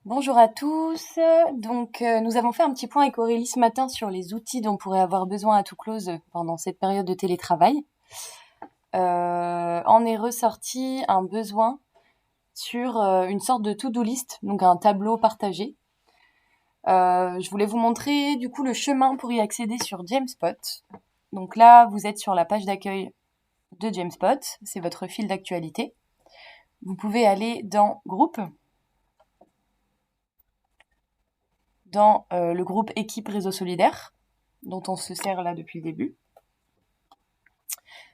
Bonjour à tous. Nous avons fait un petit point avec Aurélie ce matin sur les outils dont on pourrait avoir besoin à tout close pendant cette période de télétravail. En est ressorti un besoin sur une sorte de to-do list, donc un tableau partagé. Je voulais vous montrer du coup le chemin pour y accéder sur Jamespot. Donc là, vous êtes sur la page d'accueil de Jamespot, c'est votre fil d'actualité. Vous pouvez aller dans Groupe, dans le groupe Équipe Réseau Solidaire, dont on se sert là depuis le début.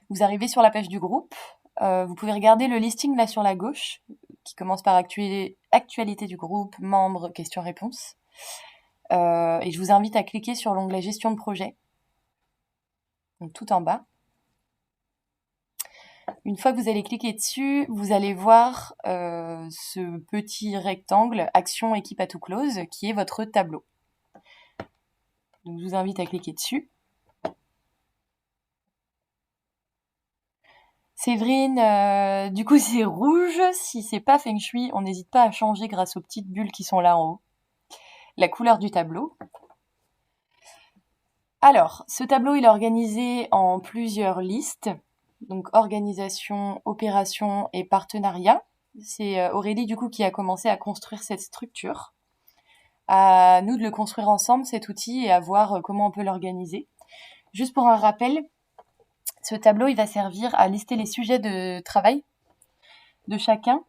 Vous arrivez sur la page du groupe. Vous pouvez regarder le listing là sur la gauche, qui commence par actualité du groupe, membres, questions-réponses. Et je vous invite à cliquer sur l'onglet Gestion de projet, donc tout en bas. Une fois que vous allez cliquer dessus, vous allez voir ce petit rectangle Action équipe à tout close, qui est votre tableau. Donc je vous invite à cliquer dessus. Séverine, du coup c'est rouge. Si c'est pas Feng Shui, on n'hésite pas à changer grâce aux petites bulles qui sont là en haut. La couleur du tableau. Alors, ce tableau il est organisé en plusieurs listes. Donc organisation, opération et partenariat. C'est Aurélie du coup qui a commencé à construire cette structure. À nous de le construire ensemble cet outil et à voir comment on peut l'organiser. Juste pour un rappel, ce tableau il va servir à lister les sujets de travail de chacun,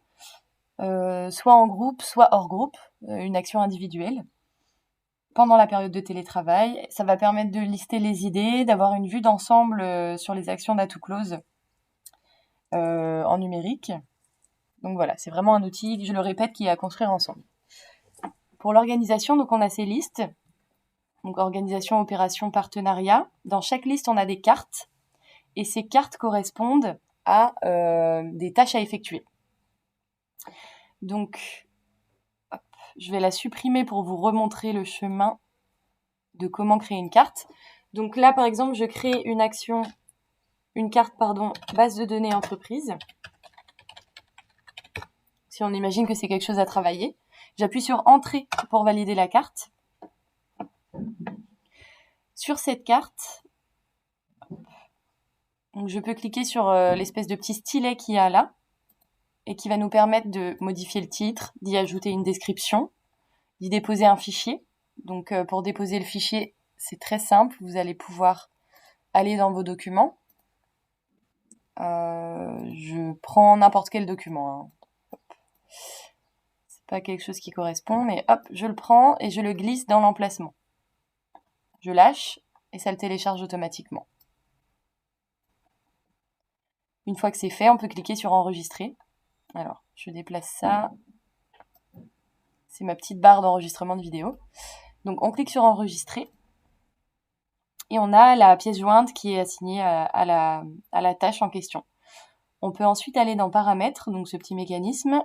soit en groupe, soit hors groupe, une action individuelle. Pendant la période de télétravail, ça va permettre de lister les idées, d'avoir une vue d'ensemble sur les actions d'Atout Close en numérique. Donc voilà, c'est vraiment un outil, je le répète, qui est à construire ensemble. Pour l'organisation, donc on a ces listes. Donc organisation, opération, partenariat. Dans chaque liste, on a des cartes. Et ces cartes correspondent à des tâches à effectuer. Donc, hop, je vais la supprimer pour vous remontrer le chemin de comment créer une carte. Donc là, par exemple, je crée une carte, base de données entreprise. Si on imagine que c'est quelque chose à travailler. J'appuie sur Entrée pour valider la carte. Sur cette carte, donc je peux cliquer sur l'espèce de petit stylet qu'il y a là et qui va nous permettre de modifier le titre, d'y ajouter une description, d'y déposer un fichier. Donc pour déposer le fichier, c'est très simple. Vous allez pouvoir aller dans vos documents. Je prends n'importe quel document. C'est pas quelque chose qui correspond, mais hop, je le prends et je le glisse dans l'emplacement. Je lâche et ça le télécharge automatiquement. Une fois que c'est fait, on peut cliquer sur Enregistrer. Alors, je déplace ça. C'est ma petite barre d'enregistrement de vidéo. Donc, on clique sur Enregistrer. Et on a la pièce jointe qui est assignée à la tâche en question. On peut ensuite aller dans Paramètres, donc ce petit mécanisme,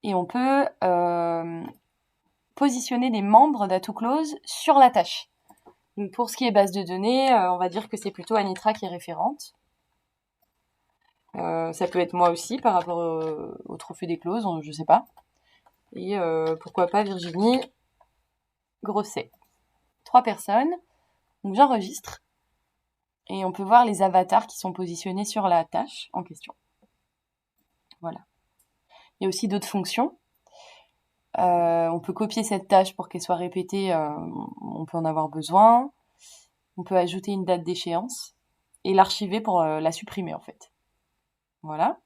et on peut positionner des membres d'Atout Close sur la tâche. Donc pour ce qui est base de données, on va dire que c'est plutôt Anitra qui est référente. Ça peut être moi aussi par rapport au trophée des clauses, je sais pas. Et pourquoi pas Virginie Grosset. 3 personnes. Donc j'enregistre. Et on peut voir les avatars qui sont positionnés sur la tâche en question. Voilà. Il y a aussi d'autres fonctions. On peut copier cette tâche pour qu'elle soit répétée, on peut en avoir besoin. On peut ajouter une date d'échéance et l'archiver pour la supprimer en fait. Voilà.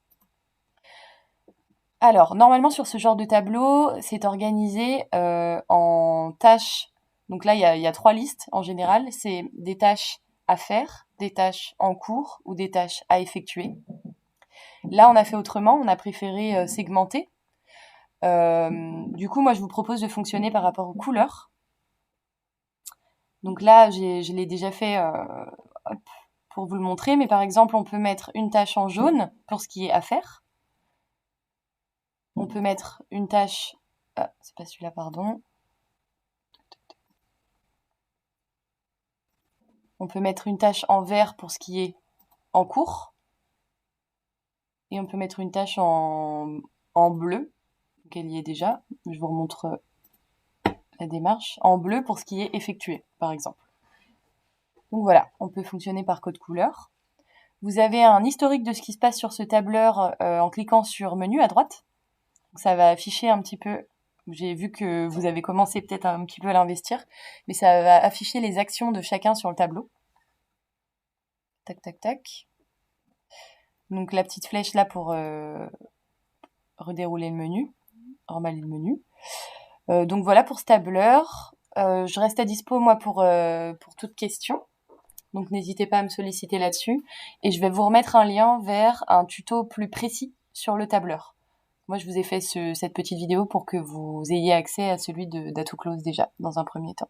Alors, normalement sur ce genre de tableau, c'est organisé en tâches. Donc là, il y a 3 listes en général. C'est des tâches à faire, des tâches en cours ou des tâches à effectuer. Là, on a fait autrement. On a préféré segmenter. Du coup, moi, je vous propose de fonctionner par rapport aux couleurs. Donc là, je l'ai déjà fait pour vous le montrer. Mais par exemple, on peut mettre une tâche en jaune pour ce qui est à faire. On peut mettre une tâche... Ah, c'est pas celui-là, pardon. On peut mettre une tâche en vert pour ce qui est en cours. Et on peut mettre une tâche en bleu, qu'elle y est déjà. Je vous remontre la démarche. En bleu pour ce qui est effectué, par exemple. Donc voilà, on peut fonctionner par code couleur. Vous avez un historique de ce qui se passe sur ce tableur en cliquant sur menu à droite. Donc ça va afficher un petit peu, j'ai vu que vous avez commencé peut-être un petit peu à l'investir, mais ça va afficher les actions de chacun sur le tableau. Tac, tac, tac. Donc la petite flèche là pour redérouler le menu, remballer le menu. Donc voilà pour ce tableur. Je reste à dispo moi pour toute question. Donc n'hésitez pas à me solliciter là-dessus. Et je vais vous remettre un lien vers un tuto plus précis sur le tableur. Moi, je vous ai fait cette petite vidéo pour que vous ayez accès à celui d'Atoclose déjà, dans un premier temps.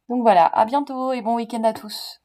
Donc voilà, à bientôt et bon week-end à tous.